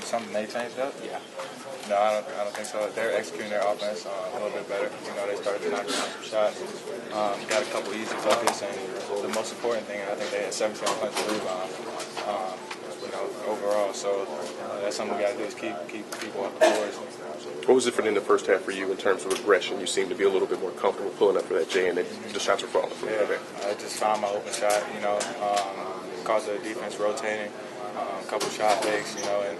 something they changed up? Yeah. No, I don't think so. They're executing their offense a little bit better. They started to knock down some shots. Got a couple easy buckets, and the most important thing, I think they had 17 offensive rebounds. Overall. So that's something we got to do is keep people off the boards. What was different in the first half for you in terms of aggression? You seemed to be a little bit more comfortable pulling up for that J, and the shots were falling from there. I just found my open shot. Caused the defense rotating, a couple shot fakes, and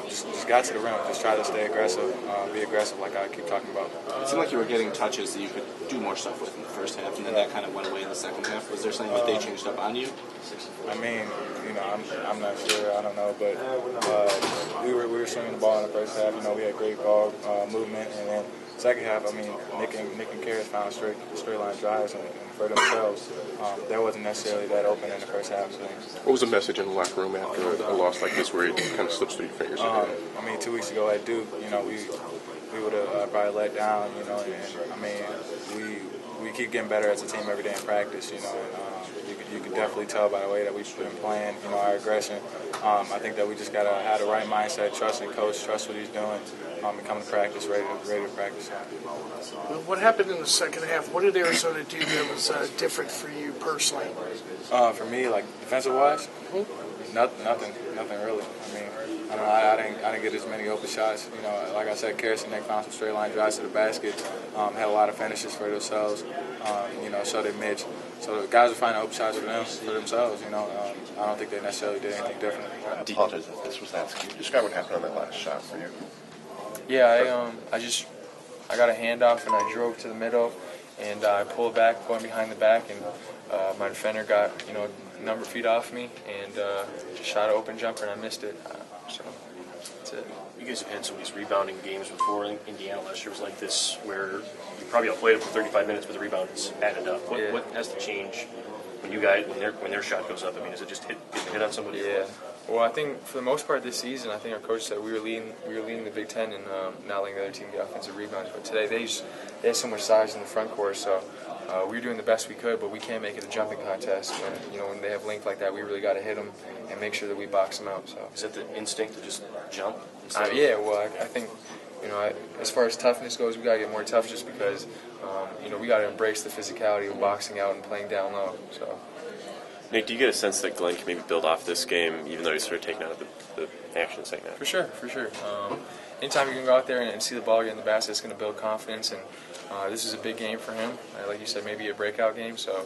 just got to the rim. Just try to stay aggressive, be aggressive, like I keep talking about. It seemed like you were getting touches that you could do more stuff with in the first half, and then that kind of went away in the second half. Was there something that they changed up on you? I mean, I'm not sure. I don't know, but we were swinging the ball in the first half. We had great ball movement, and then second half, Nick and Karras found straight line drives and for themselves. That wasn't necessarily that open in the first half. So. What was the message in the locker room after a loss like this, where it kind of slips through your fingers? 2 weeks ago at Duke, we would have probably let down, we keep getting better as a team every day in practice, and you can definitely tell by the way that we've been playing, our aggression. I think that we just got to have the right mindset, trust in coach, trust what he's doing, and come to practice ready to practice. What happened in the second half? What did Arizona do that was different for you personally? For me, like defensive-wise, nothing really. I didn't get as many open shots. Like I said, Karras and Nick found some straight line drives to the basket. Had a lot of finishes for themselves. So did Mitch. So the guys were finding open shots for themselves. I don't think they necessarily did anything different. I apologize if this was asked. Can you describe what happened on that last shot for you? Yeah, I got a handoff and I drove to the middle and I pulled back, going behind the back, and my defender got a number of feet off me and just shot an open jumper and I missed it. So that's it. You guys have had some of these rebounding games before. I think Indiana last year was like this, where you probably outplayed them for 35 minutes, but the rebounds added up. What has to change when you guys when their shot goes up? Is it just getting hit on somebody? Yeah. Well, I think for the most part this season, I think our coach said we were leading the Big Ten in not letting the other team get offensive rebounds. But today they have so much size in the front court, so we were doing the best we could. But we can't make it a jumping contest. When they have length like that, we really got to hit them and make sure that we box them out. So is that the instinct to just jump? Yeah. Well, I think as far as toughness goes, we got to get more tough just because we got to embrace the physicality of boxing out and playing down low. So. Nick, do you get a sense that Glenn can maybe build off this game, even though he's sort of taken out of the action second half? For sure. Anytime you can go out there and see the ball get in the basket, it's going to build confidence, and this is a big game for him. Like you said, maybe a breakout game, so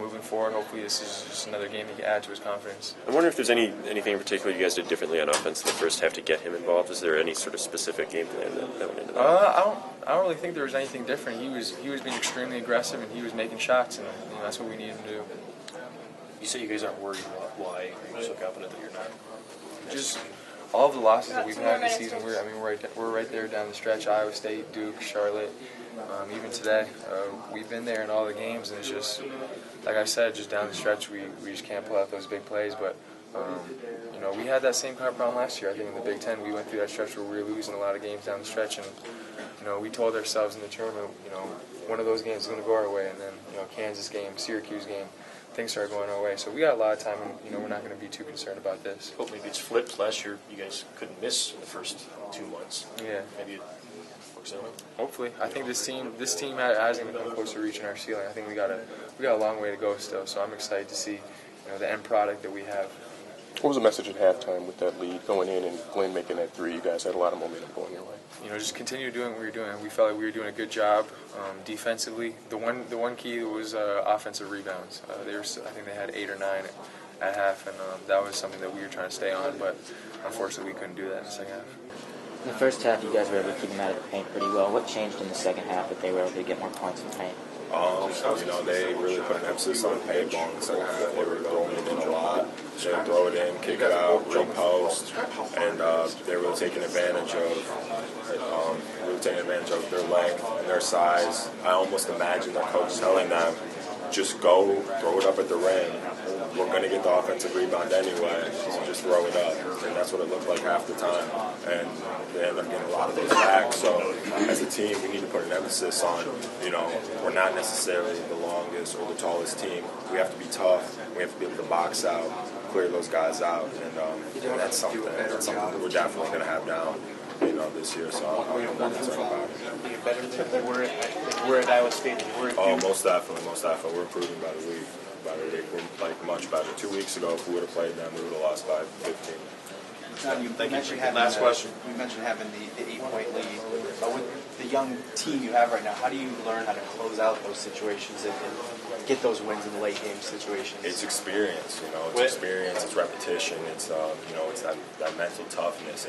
moving forward, hopefully this is just another game he can add to his confidence. I wonder if there's anything in particular you guys did differently on offense in the first half to get him involved. Is there any sort of specific game plan that went into that? I don't really think there was anything different. He was being extremely aggressive, and he was making shots, and that's what we needed him to do. You say you guys aren't worried about why you're so confident that you're not? Just all of the losses that we've had this season. We're right there down the stretch. Iowa State, Duke, Charlotte, even today. We've been there in all the games, and it's just like I said, just down the stretch. We just can't pull out those big plays. But we had that same kind of problem last year. I think in the Big Ten, we went through that stretch where we were losing a lot of games down the stretch, and we told ourselves in the tournament, one of those games is going to go our way, and then Kansas game, Syracuse game. Things started going our way. So we got a lot of time, and we're not going to be too concerned about this. Hope maybe it's flipped. Last year, you guys couldn't miss in the first 2 months. Yeah. Maybe it works out. Hopefully. I think this team hasn't even come close to reaching our ceiling. I think we got a long way to go still. So I'm excited to see the end product that we have. What was the message at halftime with that lead going in and Glenn making that three? You guys had a lot of momentum going your way. Just continue doing what we were doing. We felt like we were doing a good job defensively. The one key was offensive rebounds. I think they had 8 or 9 at half, and that was something that we were trying to stay on. But unfortunately, we couldn't do that in the second half. In the first half, you guys were able to keep them out of the paint pretty well. What changed in the second half that they were able to get more points in the paint? They really put an emphasis on paint ball in the second half. They were throwing it in a lot. They would throw it in, kick it out, jump post, and they were taking advantage of their length and their size. I almost imagine the coach telling them, just go, throw it up at the rim. We're going to get the offensive rebound anyway, so just throw it up. And that's what it looked like half the time. And they ended up getting a lot of those back. So as a team, we need to put an emphasis on, we're not necessarily the longest or the tallest team. We have to be tough. We have to be able to box out. clear those guys out, and that's something that we're definitely going to have down, this year. So I'm not concerned about it. Are you better than you were at Iowa State? Oh, most definitely. We're improving by the week. We're much better. 2 weeks ago, if we would have played them, we would have lost by 15. You mentioned having Last question. You mentioned having the 8-point lead. With the young team you have right now, how do you learn how to close out those situations and get those wins in the late game situations? It's experience, It's experience. It's repetition. It's it's that mental toughness.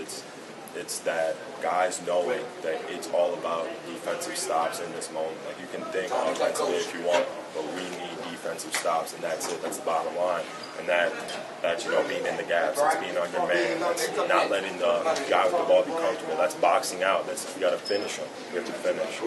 It's that guys knowing that it's all about defensive stops in this moment. Like, you can think offensively if you want, but we need defensive stops, and that's it. That's the bottom line. And that's being in the gaps. That's being on your man. That's not letting the guy with the ball be comfortable. That's boxing out. You got to finish him. You have to finish.